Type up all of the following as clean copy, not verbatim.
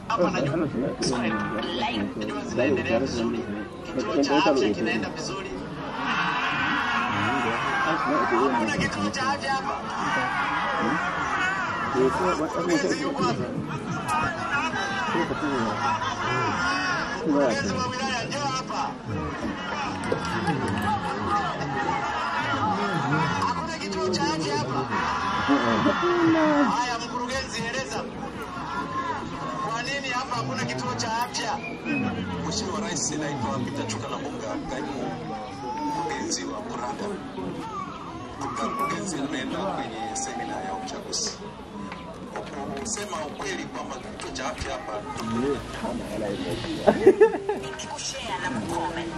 hapa najua swali line ndio zinaendelea vizuri. Kituo cha afya kinaenda vizuri. Hakuna kituo cha afya hapa. Hakuna kituo cha afya hapa. Haya mkurugenzi, eleza. Kwa nini hapa hakuna kituo cha afya? Mheshimiwa Rais naitwa Peter Chukala Bunga, kaimu mkurugenzi wa Muranda. Mkurugenzi ameenda kwenye semina ya uchaguzi. Kusema ukweli kwamba kituo cha afya hapa kushare na comment.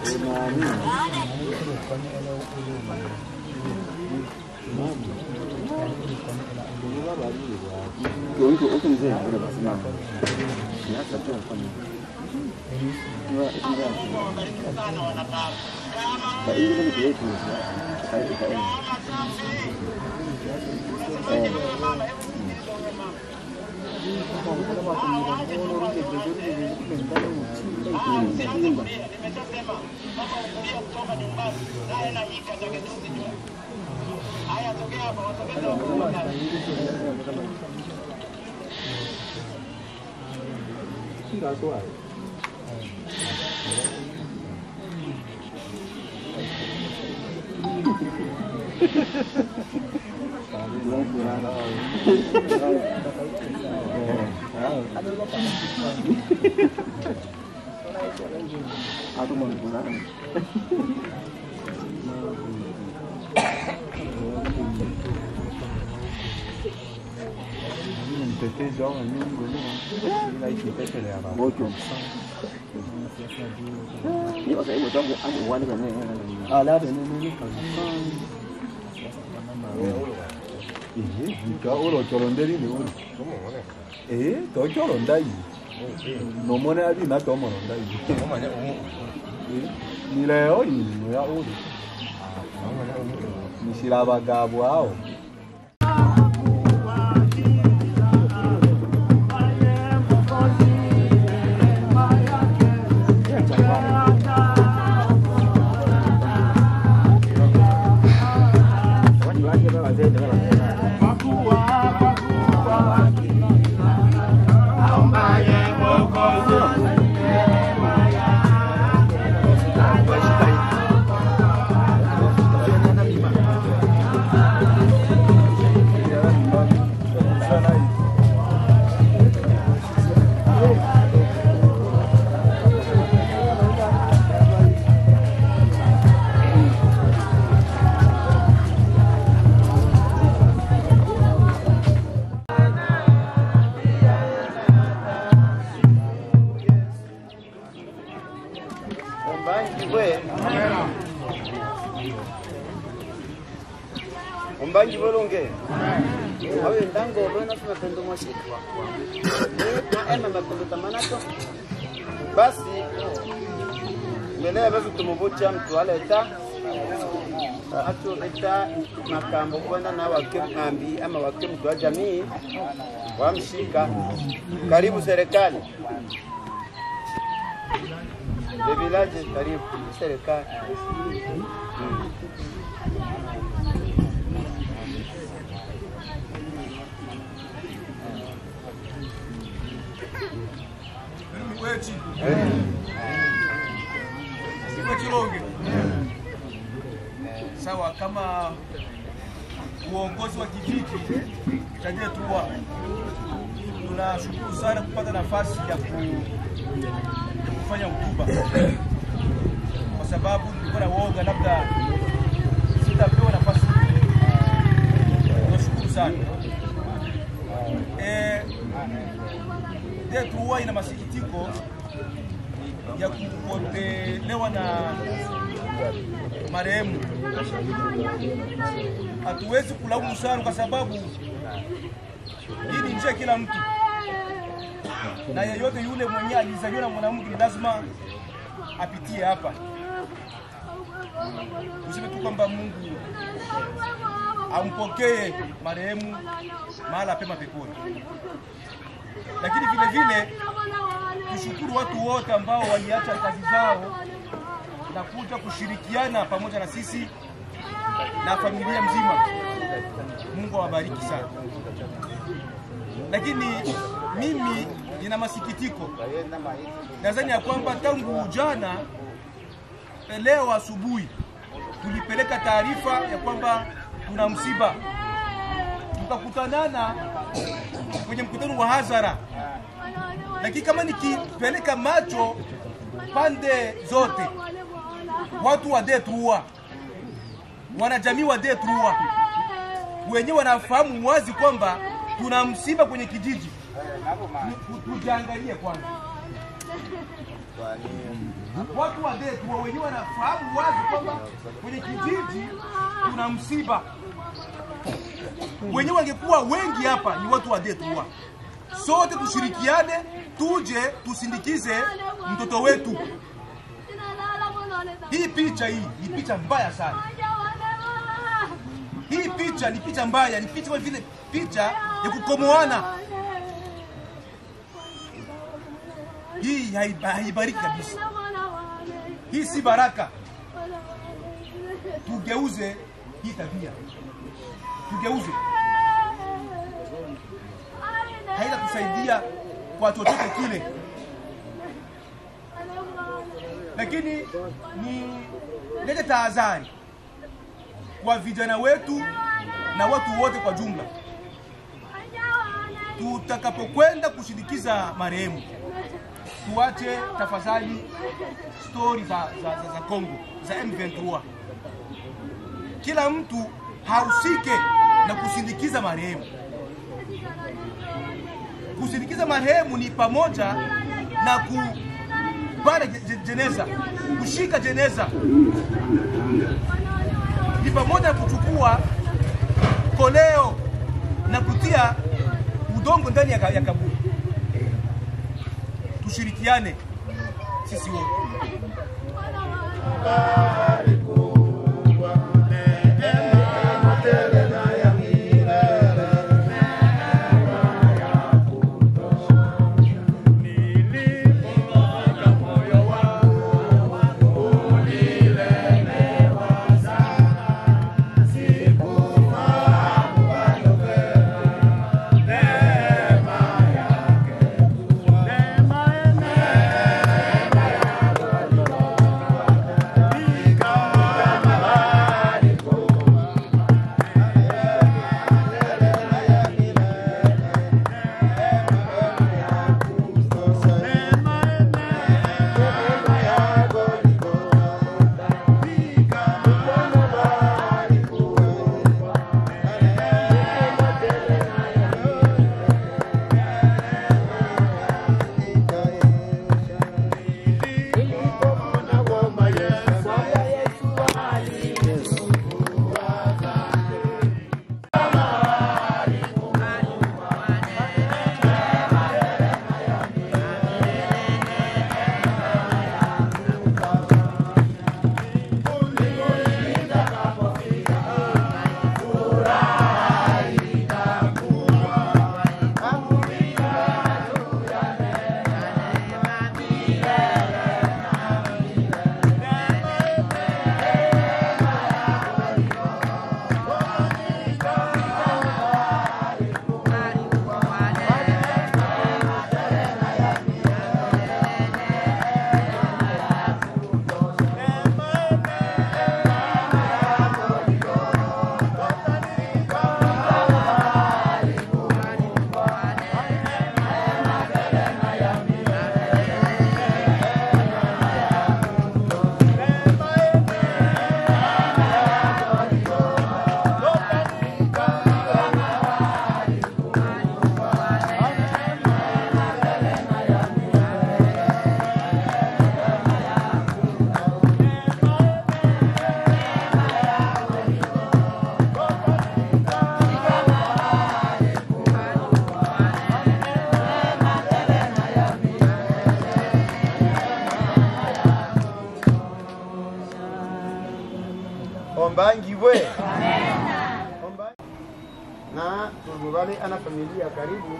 Umbangi bolonge. Awe ndango bwana tunapenda mwashi. Ema mapendo tamanato. Basi mbele basi tumuvucha mtu aleta. Atu leta makambo kwenda na wakemambi ama wakemu wa jamii wamshika. Karibu serikali. The village karibu serikali. Sawa, kama uongozi wa kijiji cha Nyetuwa, tunashukuru sana kupata nafasi ya kufanya hotuba, kwa sababu tulikuwa na woga labda sitapewa nafasi. Tunashukuru sana. Nyetuwa ina masikitiko ya kupotelewa na marehemu. Hatuwezi kulaumu sana kwa sababu hii ni njia kila mtu, na yeyote yule mwenye alizaliwa na mwanamke lazima apitie hapa. Tuseme tu kwamba Mungu ampokee marehemu mahala pema peponi. Lakini vile vile kushukuru watu wote ambao waliacha kazi zao na kuja kushirikiana pamoja na sisi na familia mzima. Mungu awabariki sana. Lakini mimi nina masikitiko. Nadhani ya kwamba tangu jana leo asubuhi tulipeleka taarifa ya kwamba tuna msiba. Tukakutanana kwenye mkutano wa hadhara. Lakini kama nikipeleka macho pande zote, watu wa D3, wanajamii wa D3 wenyewe wanafahamu wazi kwamba tuna msiba kwenye kijiji. Tujiangalie kwanza. Watu wa D3 wenyewe wanafahamu wazi kwamba kwenye kijiji tuna msiba. Wenyewe wangekuwa wengi hapa ni watu wa D3. Sote tushirikiane, tuje tusindikize mtoto wetu. Hii picha ni picha mbaya sana. Hii picha ni picha mbaya, ni picha kama vile picha ya kukomoana. Hii haibariki kabisa. Hii si baraka. Tugeuze hii tabia. Tugeuze. Haina kusaidia kwa chochote kile. Lakini ni lete tahadhari kwa vijana wetu na watu wote kwa jumla. Tutakapokwenda kushindikiza marehemu, tuache tafadhali story za Kongo, za M23. Kila mtu hahusike na kusindikiza marehemu. Kusindikiza marehemu ni pamoja na kupanda jeneza, kushika jeneza. Ni pamoja na kuchukua koleo na kutia udongo ndani ya kaburi. Tushirikiane sisi wote. Ombangi we. Na turubale ana familia karibu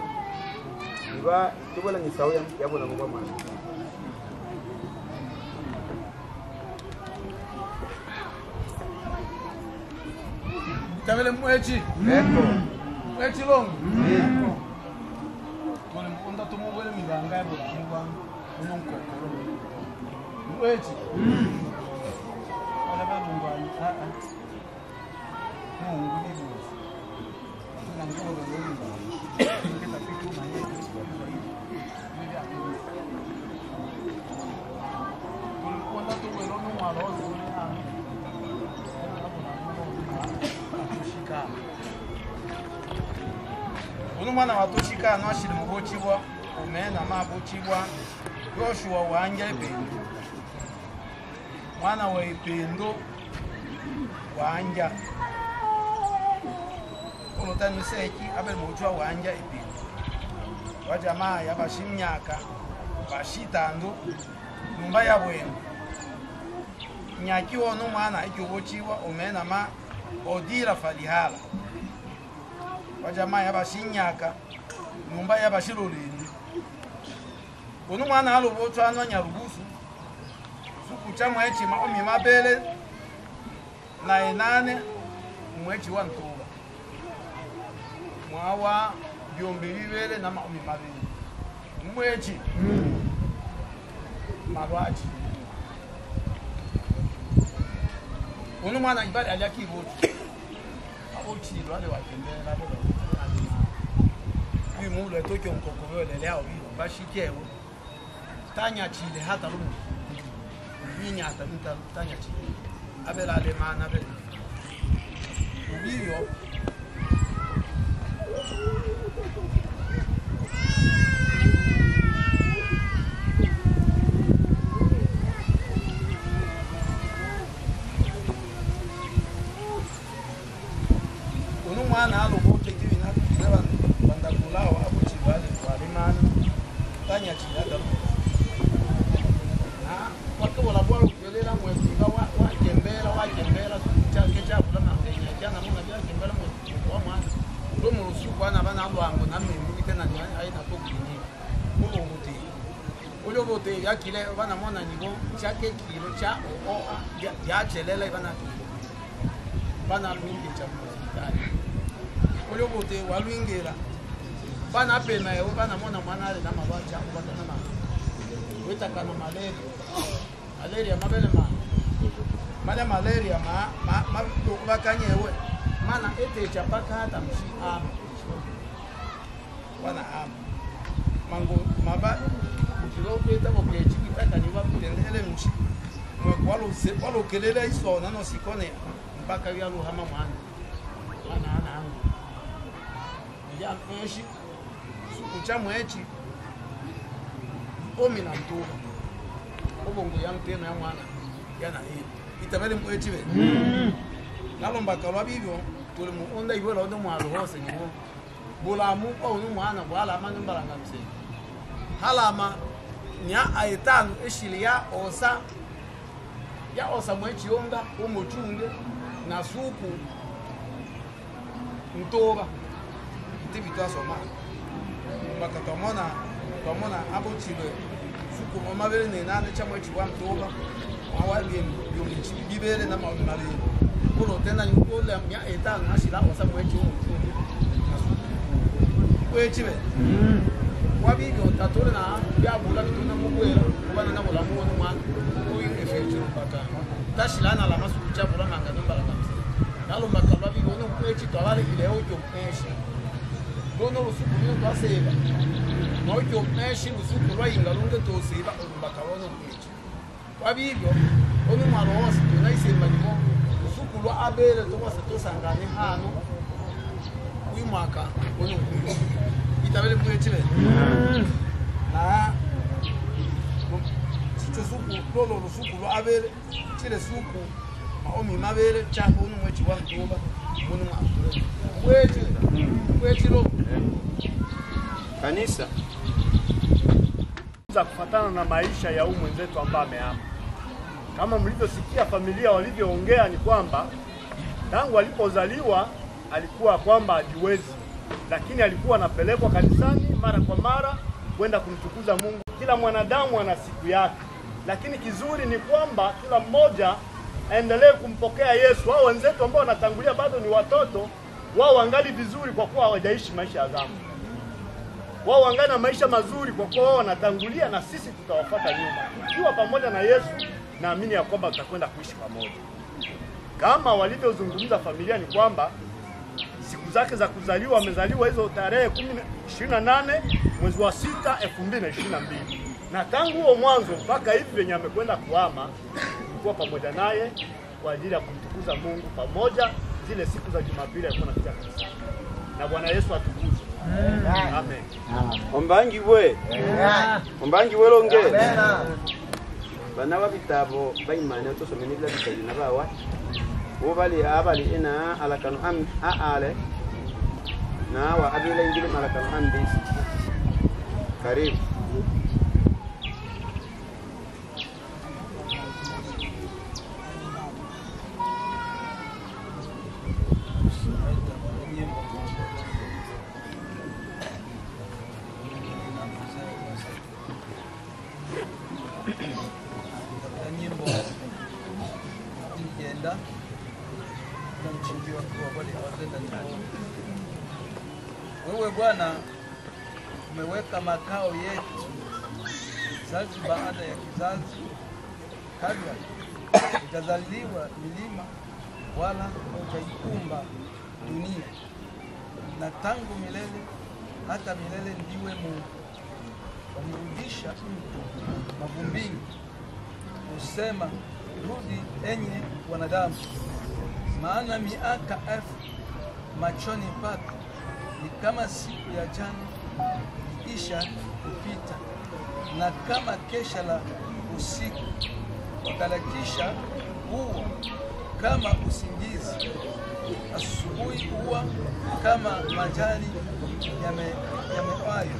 iba tubona ni sauya yabona ngoma mwana Tabele mwechi eko mwechi longo kone mponda tumubwele mibanga yabo mwangu unonkoko mwechi wala balungwani Mungu ndiye tunangoro longo kita pitu manye mponda tumubwele no mwalozo Uno mwana watushika anashiri mugochibwa umena mabuchibwa Joshua wanja ipendo mwana wa ipendo wanja uno tani seki abel mujwa wanja ipendo wajamaa yabashimyaka bashitando numba ya bwenu nyakiwa no mwana ikiwochibwa umena ma odira falihala wajamaa yabashinyaka numba yabashirolini uno mwana alobotwa anwa nyarugusu sukucha mwechi maomi mabele na enane mwechi wa ntoba mwawa byombi bibele na maomi mabele mwechi marwachi uno mwana ibali alyaki ibotu ochilo ale watembela le bi mu le tokyo nkoko le leo bi bashikewo tanya chile hata lumu binya hata mta tanya chile abela le mana abela biyo mwana aloboke kivina kulewa banda kulao hapo chibale kwa limana tanya chilada na wakabola bwa kulela mwezi wa jembera chake cha kula na ngenya jana muna bila jembera mwezi wa mwanzo ndo murusu bwana bana abo ango na mimi tena ni aina to kini ulo muti ulo bote yakile bana mona nibo chake kilo cha o ya chelela bana mingi cha Olho bote walwingera bana pena yo bana mona mwanale na mabacha kubatana na weta kana malaria mabele malaria ma bakanyewe mana ete chapaka hata mshi bana mango maba kilo peta ko kechi kitaka ni wapendele mshi walo kelele iso na no sikone mpaka yalo hama mwana ana ya mweshi sukucha mwechi omi na mtuba obongo ya mpena ya mwana yana hii itabele mwechi be nalomba kalwa bibyo tuli mu onda ibola ndo mwalo hose nyo bulamu ko no mwana bwala amane mbalanga mse halama nya aitano eshili ya osa mwechi onda umuchunge na suku ntoba tivitwa soma mbaka tomona abo chile suku omabele nenane chamwe chwa ntoba awali yomichi bibele na mabele kulo tena nyukole ya etano ashila osa mwechi umuchunge na suku kwechibe wabibyo tatore na byabula bituna mugwera kubana nabo lamuona mwana uyi efecho paka tashilana la masuku chabula manga ndombala kamse nalo makalwa bibyo no kwechi twabale ile ojo peshi dono rusukuru twaseba nojo peshi rusukuru ayinga lunge tosiba bakabona kwechi wabibyo ono mwalo wose tunaisema nimo rusukuru abere tobase tosangane hano uyi mwaka ono itabele kwechi be na chicho suku lolo rusuku abele chile suku maomi mabele chako uno mwechi wa ntoba uno mwatule kwechi lo kanisa za kufatana na maisha ya mwenzetu ambaye amehama. Kama mlivyosikia familia walivyoongea ni kwamba tangu alipozaliwa alikuwa kwamba hajiwezi, lakini alikuwa anapelekwa kanisani mara kwa mara kwenda kumtukuza Mungu. Kila mwanadamu ana siku yake, lakini kizuri ni kwamba kila mmoja aendelee kumpokea Yesu. Hao wenzetu ambao wanatangulia bado ni watoto, wao wangali vizuri kwa kuwa hawajaishi maisha ya dhambi. Wao wangana maisha mazuri kwa kuwa wao wanatangulia, na sisi tutawafuata nyuma. Tukiwa pamoja na Yesu, naamini ya kwamba tutakwenda kuishi pamoja. Kama walivyozungumza familia ni kwamba siku zake za kuzaliwa amezaliwa hizo tarehe 28 mwezi wa 6 2022. Na tangu huo mwanzo mpaka hivi venye amekwenda kuhama, tulikuwa pamoja naye kwa ajili ya kumtukuza Mungu pamoja. Zile siku za Jumapili alikuwa anafika kanisa. Na Bwana Yesu atukuzwe. Amen. Ombangi we. Ombangi we longe. Bana babitabo bayimane tosomene bila bitali na bawa. Ubali abali ina alakanu am aale. Na wa abila ingile malakanu ambi. Karibu. Wewe Bwana umeweka makao yetu kizazi baada ya kizazi, kabla itazaliwa milima wala hujaikumba dunia, na tangu milele hata milele ndiwe Mungu. Wamrudisha mtu mavumbini, usema rudi enye wanadamu, maana miaka elfu machoni pako ni kama siku ya jana isha kupita, na kama kesha la usiku wakalakisha huwa kama usingizi. Asubuhi huwa kama majani yamewayo,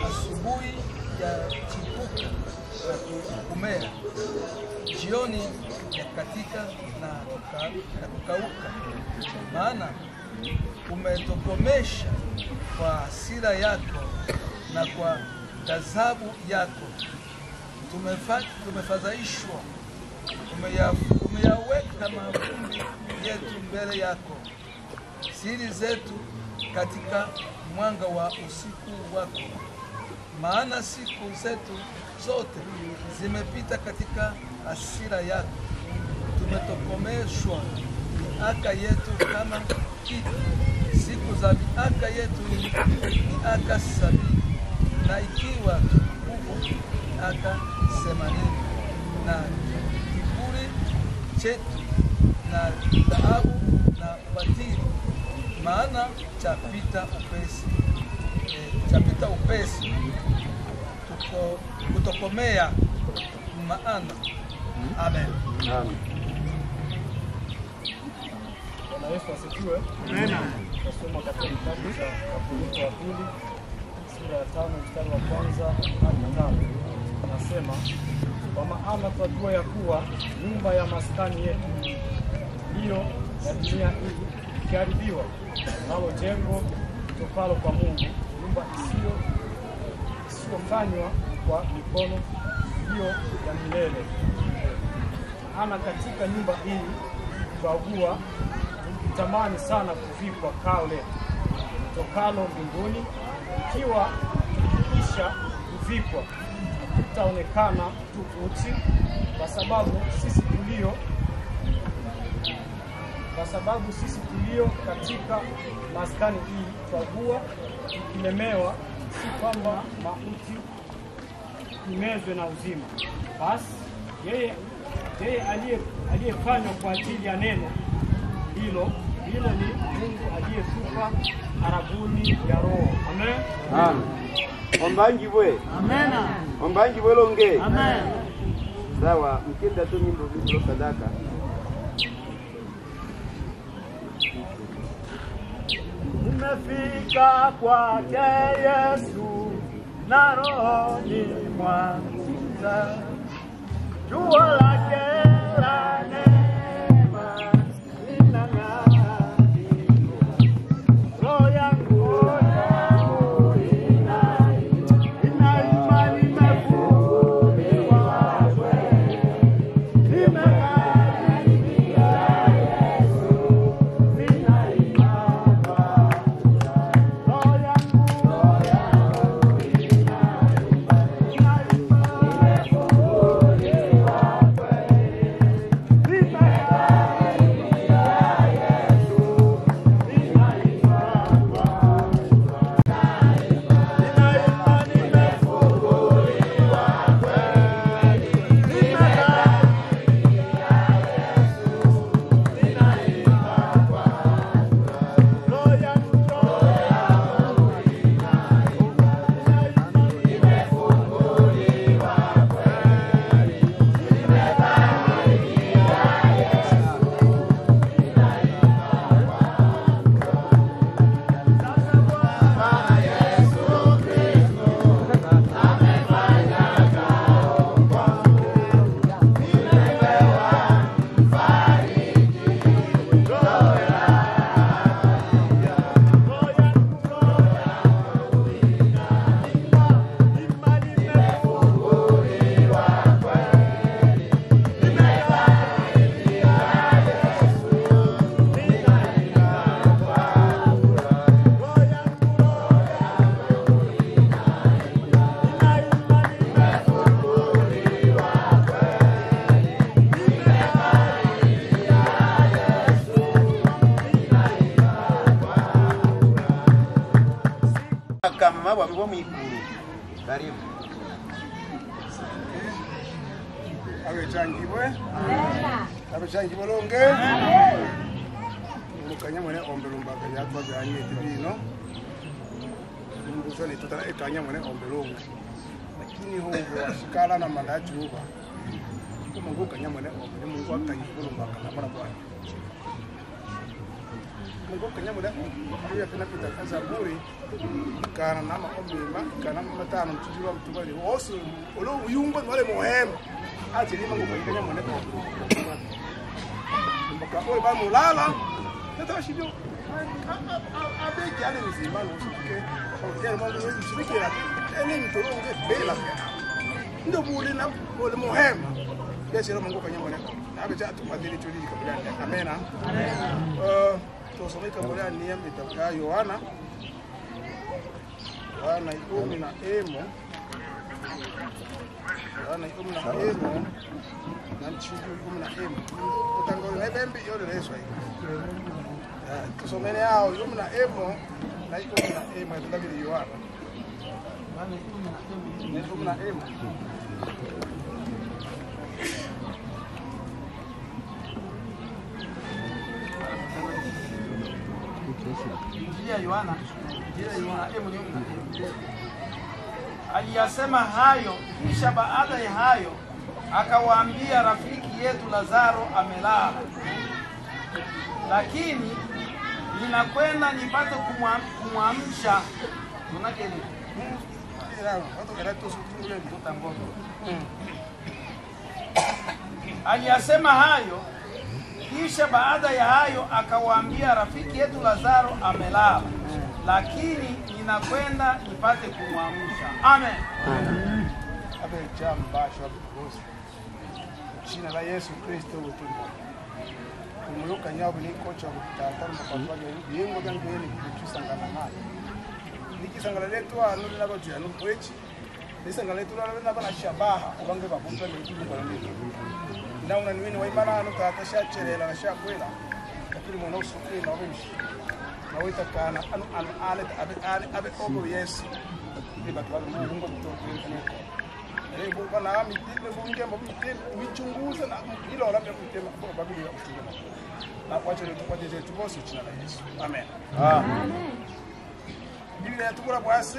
asubuhi ya chipuka na kumea, jioni yakatika na kukauka. Maana umetokomesha kwa hasira yako na kwa ghadhabu yako tumefadhaishwa. Umeyaweka mavumbi yetu mbele yako, siri zetu katika mwanga wa usiku wako. Maana siku zetu zote zimepita katika hasira yako. Tumetokomeshwa miaka yetu kama kitu. Siku za miaka yetu ni miaka 70, na ikiwa tukufu miaka 80, na kiburi chetu na dhahabu na ubatili. Maana chapita upesi kutokomea maana. Amen. Amen. Bwana Yesu asifiwe. Amen. Tunasoma katika kitabu cha Wakorintho wa pili sura ya 5 mstari wa kwanza hadi 5. Nasema, kwa maana twajua ya kuwa nyumba ya maskani yetu hiyo ya dunia hii ikiharibiwa, nalo jengo litokalo kwa Mungu, nyumba isiyofanywa kwa mikono, hiyo ya milele. Ana katika nyumba hii twaugua, tukitamani sana kuvikwa kao letu litokalo mbinguni, ikiwa tukikisha kuvikwa hatutaonekana tu uchi, kwa sababu sisi tulio katika maskani hii twaugua, tukilemewa, si kwamba mauti imezwe na uzima. Basi yeye aliyefanywa kwa ajili ya neno hilo ni Mungu aliyetupa arabuni ya Roho. Amen. Amen. Ombangi we. Amen. Ombangi we longe. Amen. Sawa, mkinda tu nyimbo vile sadaka. Umefika kwake Yesu na rohoni mwangu, jua lake la neema linang'aa, roho yangu inaita Mikuru. Karibu. Abechangibwe. Abechangibwe longe. Mukanya mwene ombelumbaga yatwa byanye tibino. Mungu sone tutara ekanya mwene ombelunga. Lakini hongo ashikala na mandajuba. Mungu kanya mwene ombele Mungu akanyibulumbaga na mara bwana. Mungu kanya mwene ombele yakana pita Zaburi kana nama ombima kana matano mtujua mtubali wose olo uyumba wale muhema ati ni Mungu kanya mwene ombele. Mbaka oe ba mulala nata shibyo abeki ale nzima nusuke okere Mungu yusubikira ene mtolonge bela ndo bule na bule muhema yesero Mungu kanya mwene abeja tumadili tulili kabla amena tusomeka kabla ni ya Yohana 10 na emo Yohana 10 na emo na mchiju 10 na emo utangolo na bembe yole leswa tusomene hao 10 na emo na 10 na emo tutabiri Yohana 10 na emo Yohana aliyasema hayo, kisha baada ya hayo akawaambia, rafiki yetu Lazaro amelala, lakini ninakwenda nipate kumwamsha. Tunakeni aliyasema hayo, kisha baada ya hayo akawaambia, rafiki yetu Lazaro amelala, lakini ninakwenda nipate kumwamsha. Amen. Abe jamba shabukosi. Jina la Yesu Kristo utumwa. Kumuluka nyabo ni kocha mtatara mpapwaje yengo gangu yeni kutusangana naye. Nikisangala letu anu na batu ya nukwechi. Nisangala letu na bana shabaha ubange bakumpa ni kitu kwa nini. Na unaniwini wa imana anu tatasha cherela na shakwela. Lakini mwana usukuri na wimshi. Na wita kana anu abe obo Yesu. Ni batwala Mungu mtoto wetu. Leo bwana mitime bungembo mitime michunguze na hilo la mtema kwa Biblia utume. Na kwacho tupate zetu bosi jina la Yesu. Amen. Amen. Biblia yatukura bwasi.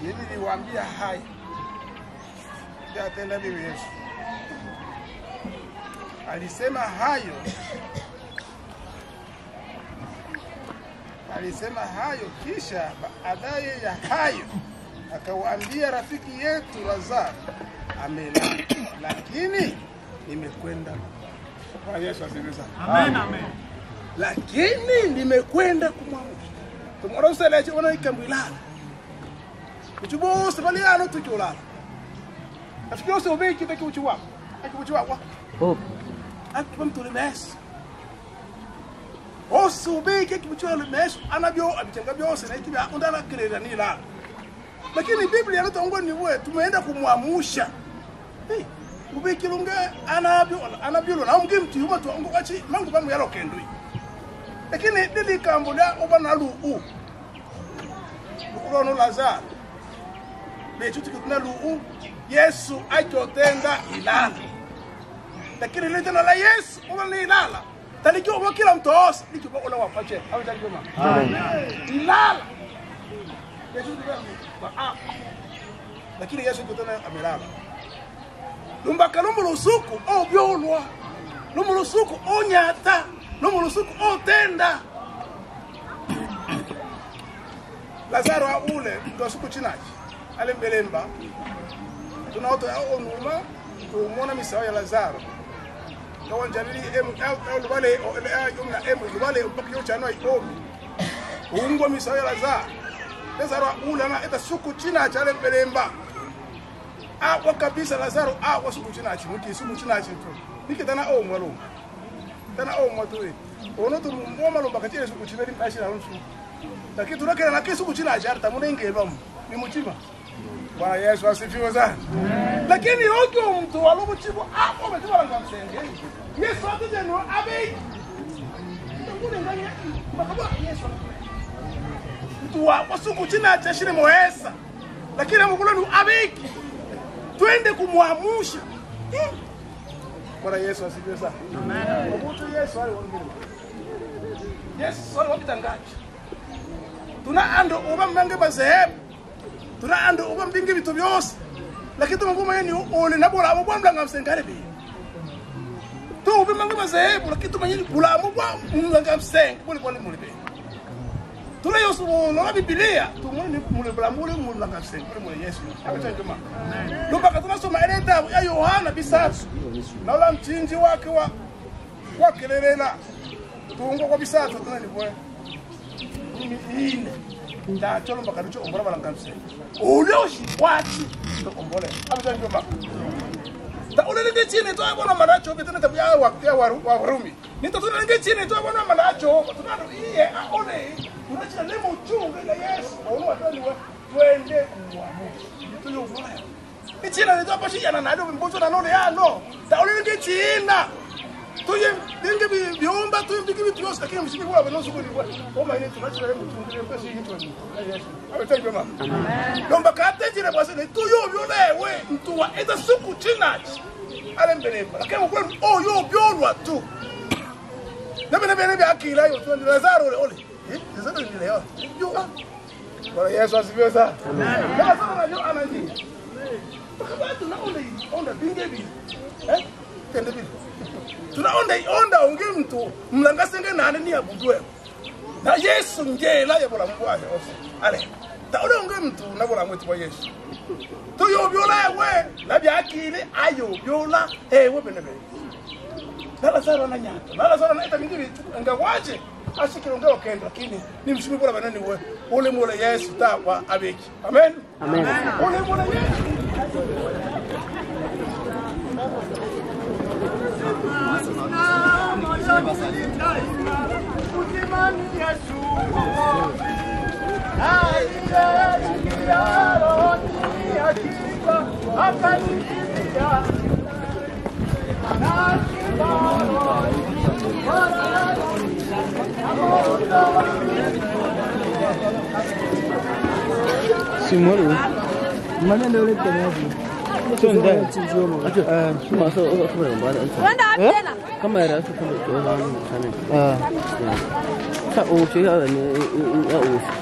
Yeye niliwaambia hai. Ya tenda Biblia Yesu. Alisema hayo. Alisema hayo kisha baadaye ya hayo akawaambia, rafiki yetu Lazaro amelala, lakini nimekwenda. Kwa Yesu asifiwe. Amen, amen. Lakini nimekwenda kumwamsha. Tumora useleje wana ikambulala. Uchubo sabali ano tukiola. Afikiri usobe kitaki uchuwa. Akiuchuwa wa. Oh. Akipam tulimes. Usobe kiuchuwa limes anabyo abitenga byose na ikibya undala kirera ni la. Lakini Biblia inatongoa ni wewe tumeenda kumwamusha. Ubikilunge anabyo na umgimti yuma tu ngokachi mangu bamu yalo kendui. Lakini dili kambuda obana lu urono Lazaro. Bechu tukuna lu Yesu ajotenda ilala. Lakini lile jina la Yesu obana ilala. Talikio kwa kila mtu ose likiwa ona wapache. Au talikoma. Ilala. Lakini Yesu kutana amelala. Lumbaka lumulusuku obyolwa. Lumulusuku onyata. Lumulusuku otenda. Lazaro ule ndo suku chinaji. Ale mbelemba. Tunaoto ya onuma kumona misao ya Lazaro. Kawan jabili lubale yumna lubale mpaka yochano ikomi. Uungwa misao ya Lazaro. Lazaro ule na eta suku china chale mbelemba. Kwa kabisa Lazaro kwa suku china chimuki suku china chitu. Niki tana mwalo. Tana mwatu. Ono tu mwoma lo bakatire suku chiberi mbashi na runsu. Lakini tunakena na kisuku china cha tamune ngelwa ni mutima. Bwana Yesu asifiwe sana. Lakini hojo mtu walobuchibo umetiwa nga msenge. Yesu atujeno abe. Tukune nganya bakaba Yesu. mtu wa suku china cha shine moesa. Lakini mkula ni abiki. Twende kumwamusha. Bwana Yesu asifiwe sana. Amen. Mtu Yesu aliwaambia. Yesu aliwakitangaje. Tuna ando uba mbange bazehebu. Tuna ando uba mbinge vitu byose. Lakini tumanguma yeni ole nabula abo bwa mlanga msengare bi. Tu uba mbange bazehebu lakini tumanyeni bula abo bwa mlanga mseng. Bole mule be. Tuna Yesu no Biblia tumuni mule bula mlanga mseng. Bole Yesu. Ametangema. Lumba katuna soma eleta ya Yohana bisatu. Na ula mchinji wake wa kelelena. Tuungo kwa bisatu tunani bwe. Ine nda cholo makarucho ombora balangamse ulioshi wachi to ombole abujanjo ba ta ulele chine to abona maracho betena tabia wa Rumi nito tunenge chine to abona maracho tunano iye aone tunacha lemo chunga na Yesu ono atani wa twende kuamu nito yo vula ichina nito apashi yana nado mbozo na none ya no ta ulele china tuye dinge biomba tuye bigi byose lakini mshimi kwa banozo kuri kwa oma ine tunachira mutungire pesi yitu Yesu abetanjwe mama amen domba katenjire bwase ne tuyo byolewe ntuwa eza suku chinachi ale mbeleba lakini kwa yo byolwa tu nebe akila yo tu Lazaro ole Lazaro ni leo yo kwa Yesu asifiwe sana amen Lazaro na yo anaji kama tunaona binge bi tende bi tunaonda onge mtu mlangasenge nane ni abudwe na Yesu njela yebola mbwaje ose ale taona onge mtu nabola mwetu wa Yesu tuyo byola we na byakile ayo byola we benebe nala sana na nyata nala sana na eta mingiri ngawaje ashikiro ngao kendo lakini ni mshimi bora banani we ule mole Yesu tawa abeki amen amen ule mole Yesu Simoro. Mana ndio ile tena. Sonda. Cuma so kamera. Kamera tu kamera. Sa usi ya ni ya usi.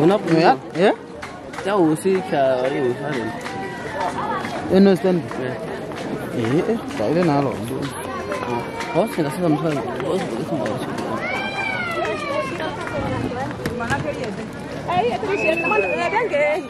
Una ya? Ya usi ka usi sana. Eno stand. Sa ile nalo. Oh, sina sasa mfano. Ay, Cristian, naman lagyan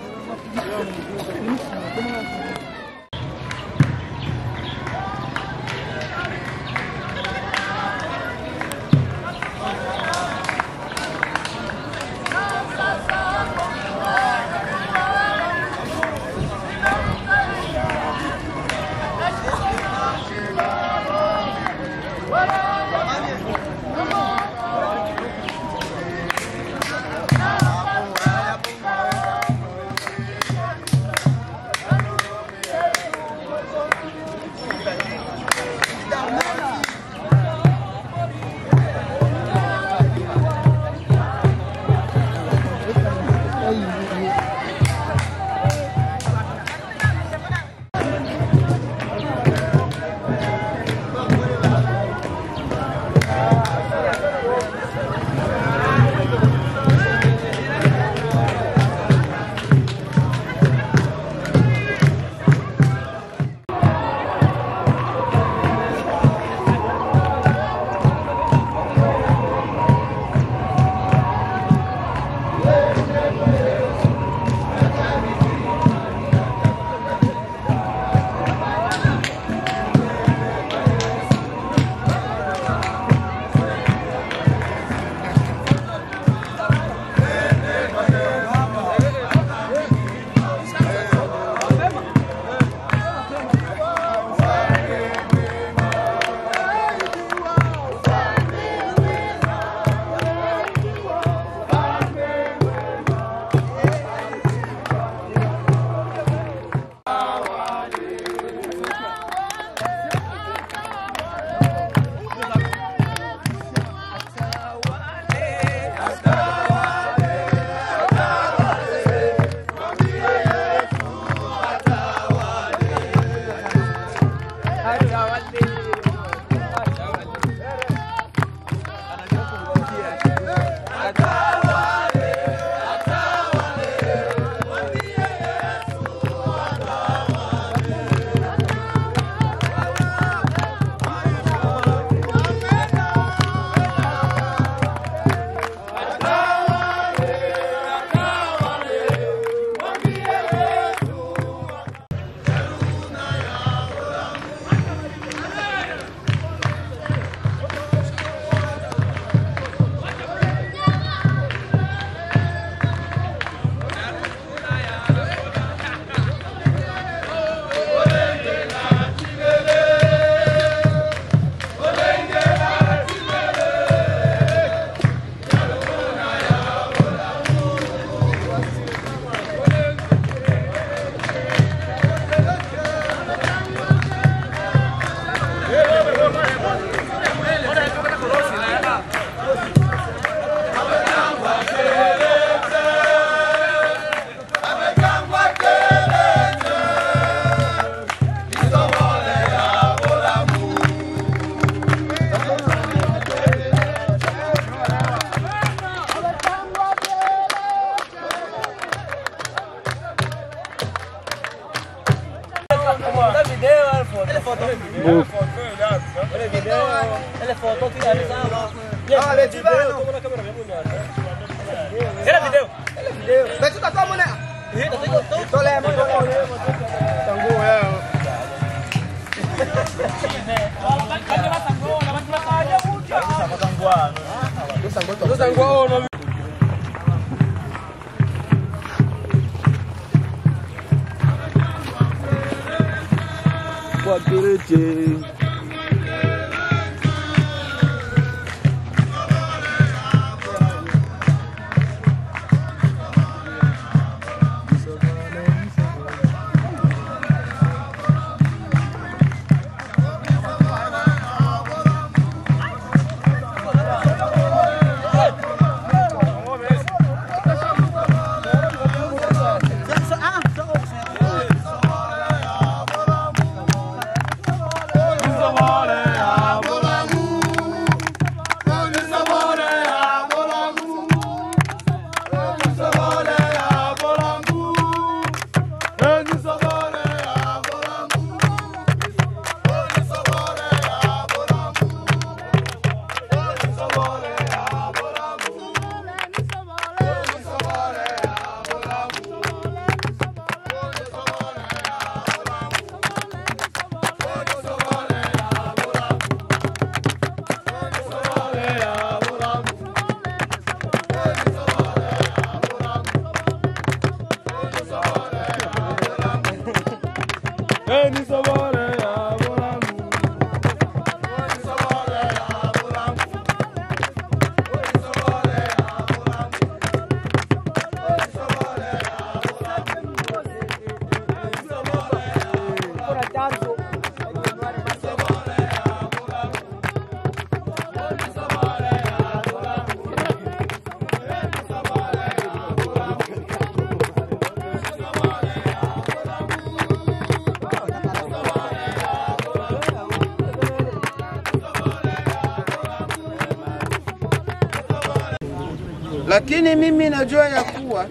Lakini mimi najua ya kuwa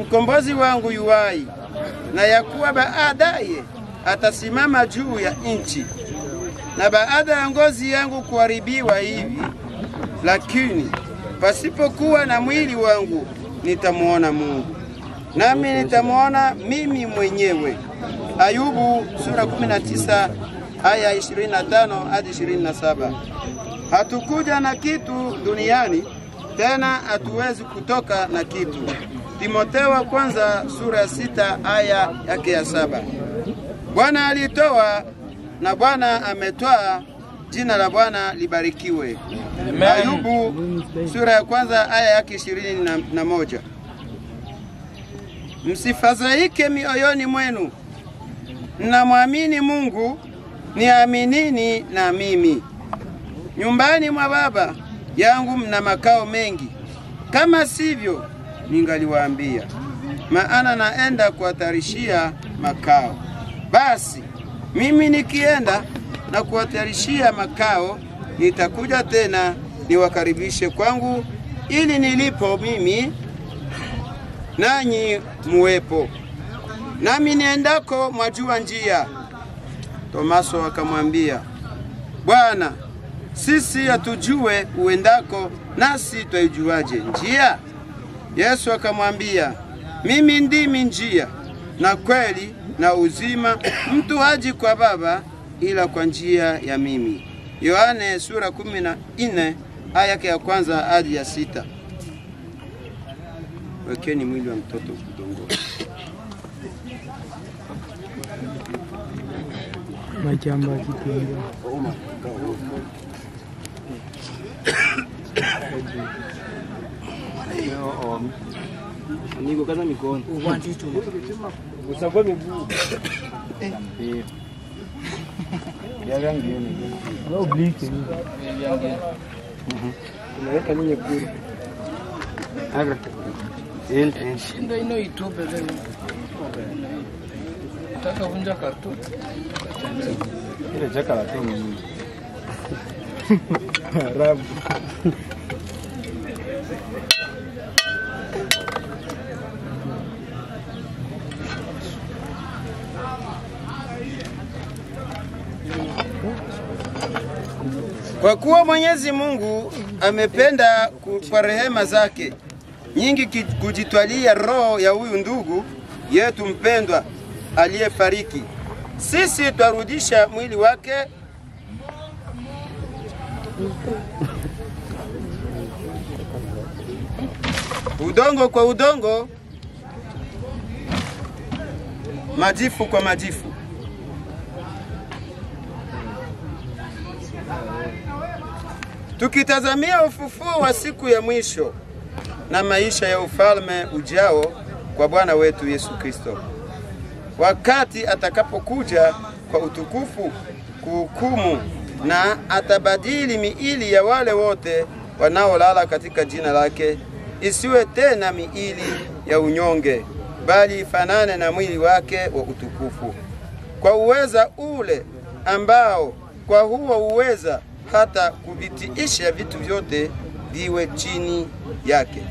mkombozi wangu yuai, na ya kuwa baadaye atasimama juu ya nchi. Na baada ya ngozi yangu kuharibiwa hivi, lakini pasipokuwa na mwili wangu nitamuona Mungu, nami nitamuona mimi mwenyewe. Ayubu sura 19 aya 25 hadi 27. Hatukuja na kitu duniani, tena hatuwezi kutoka na kitu. Timotheo wa kwanza sura 6 aya yake ya 7. Bwana alitoa na Bwana ametwaa, jina la Bwana libarikiwe. Ayubu sura ya kwanza aya yake 21. Msifadhaike mioyoni mwenu, mnamwamini Mungu, niaminini na mimi. Nyumbani mwa Baba yangu mna makao mengi, kama sivyo ningaliwaambia, maana naenda kuwatarishia makao. Basi mimi nikienda na kuwatarishia makao, nitakuja tena niwakaribishe kwangu, ili nilipo mimi nanyi muwepo. Nami niendako mwajua njia. Tomaso akamwambia, Bwana, sisi hatujue uendako, nasi twaijuaje njia? Yesu akamwambia, mimi ndimi njia na kweli na uzima, mtu haji kwa Baba ila kwa njia ya mimi. Yohane sura 14 aya ya kwanza hadi ya 6. Wekeni mwili wa mtoto kudongo. Majamba kitendo. Niko kaza mikono. Uwanzi tu. Usakwe miguu. Ya rangi ni. Na oblique ni. Unaweka nini kule? Aga. Ndio ino itobe leo. Nataka kunja kartu. Ile jaka la tu ni. Rabu. Kwa kuwa Mwenyezi Mungu amependa kwa rehema zake nyingi kujitwalia roho ya huyu ndugu yetu mpendwa aliyefariki, sisi twarudisha mwili wake udongo kwa udongo, majifu kwa majifu. Tukitazamia ufufuo wa siku ya mwisho na maisha ya ufalme ujao kwa Bwana wetu Yesu Kristo, wakati atakapokuja kwa utukufu kuhukumu na atabadili miili ya wale wote wanaolala katika jina lake, isiwe tena miili ya unyonge, bali ifanane na mwili wake wa utukufu, kwa uweza ule ambao kwa huo uweza hata kuvitiisha vitu vyote viwe chini yake.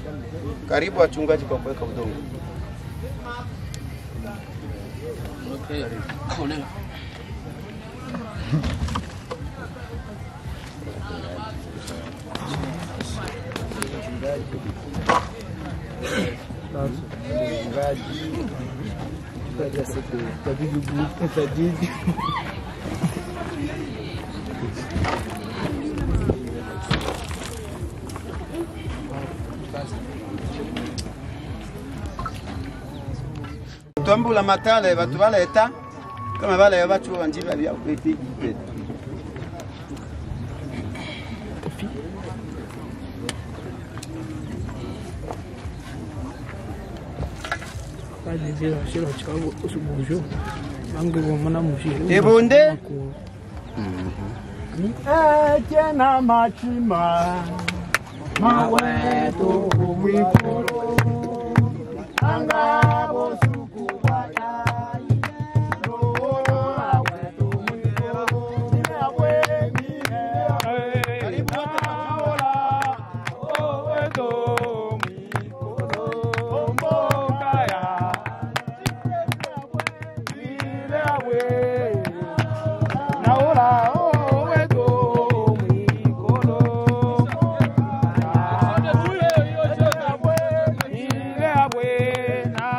Karibu wachungaji kwa kuweka udongo. Okay. Tuambula matale watu wale eta kama wale watu wanjiba vya kweti. Ebonde Ejena machima maweto mwikolo angabo suku batai no aweto mwikolo niwe niwe karibu taola oweto mwikolo mbokaya ile awe naola na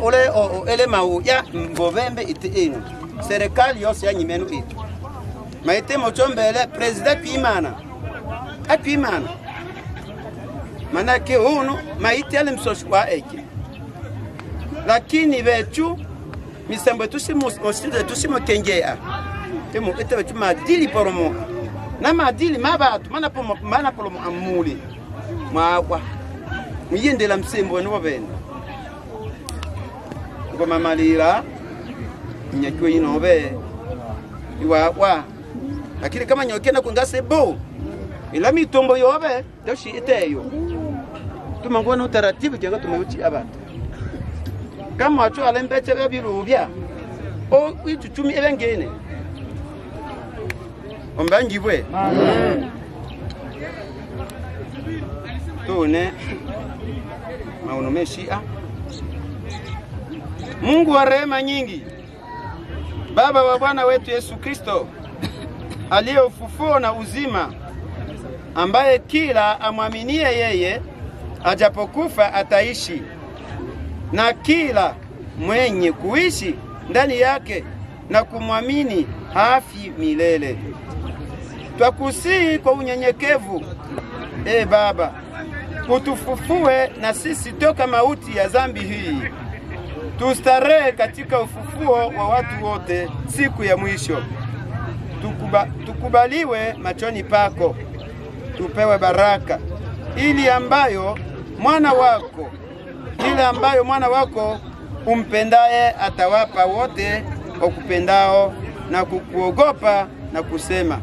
ule ele mau ya mbovembe ite inu serikali yose ya nyimenu itu maite mochombele president apimana manake uno maite ale msoshwa eke lakini bechu misembo tusimo kengea temo ete bechu madili poromo na madili mabatu mana poromo amuli mwawa muyendela msembo no bene ngoma malira nyakyo inobe iwawa lakini kama nyokena kungase bo ila mitombo yobe yoshi iteyo tumangona utaratibu kenga tumeuchi abantu kama watu alembeche babirubya o ituchumi ebengene ombangibwe tune maono meshia. Mungu wa rehema nyingi, Baba wa Bwana wetu Yesu Kristo, aliye ufufuo na uzima, ambaye kila amwaminie yeye ajapokufa ataishi, na kila mwenye kuishi ndani yake na kumwamini hafi milele. Twakusihi kwa unyenyekevu, Baba, utufufue na sisi toka mauti ya dhambi hii, tustarehe katika ufufuo wa watu wote siku ya mwisho. Tukubaliwe machoni pako, tupewe baraka ile ambayo mwana wako umpendaye atawapa wote wakupendao na kukuogopa na kusema,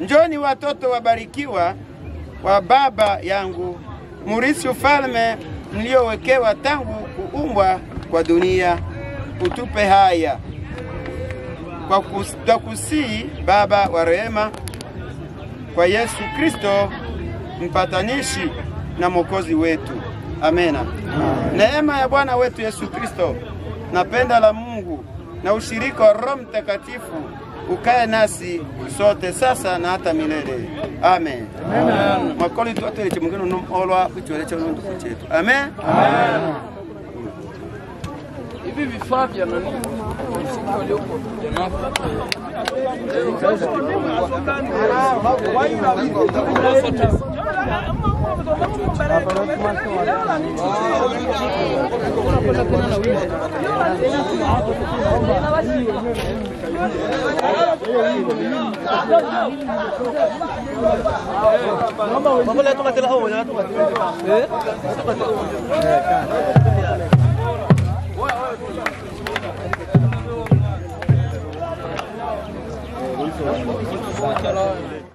njoni watoto wabarikiwa wa Baba yangu, murisi ufalme mliowekewa tangu kuumbwa kwa dunia. Utupe haya kwa kusihi, Baba wa rehema, kwa Yesu Kristo mpatanishi na Mwokozi wetu. Amena. Neema ya Bwana wetu Yesu Kristo na pendo la Mungu na ushirika wa Roho Mtakatifu ukae nasi sote sasa na hata milele. Amen. Amen. Makoli tu atoleche mungeno nomolwa kucholecha nundu chetu. Amen. Amen. Hivi vifaa vya nani? Sisi walioko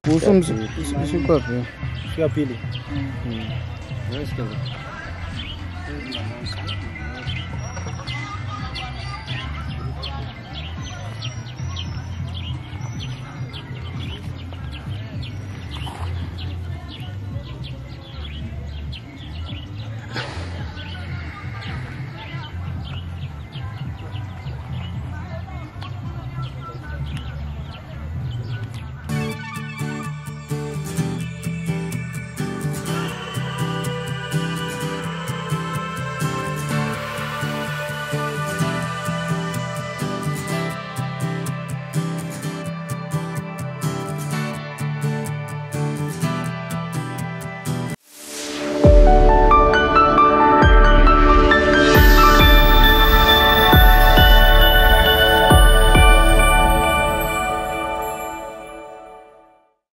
kuhusu mshiko wapi? Siku ya pili.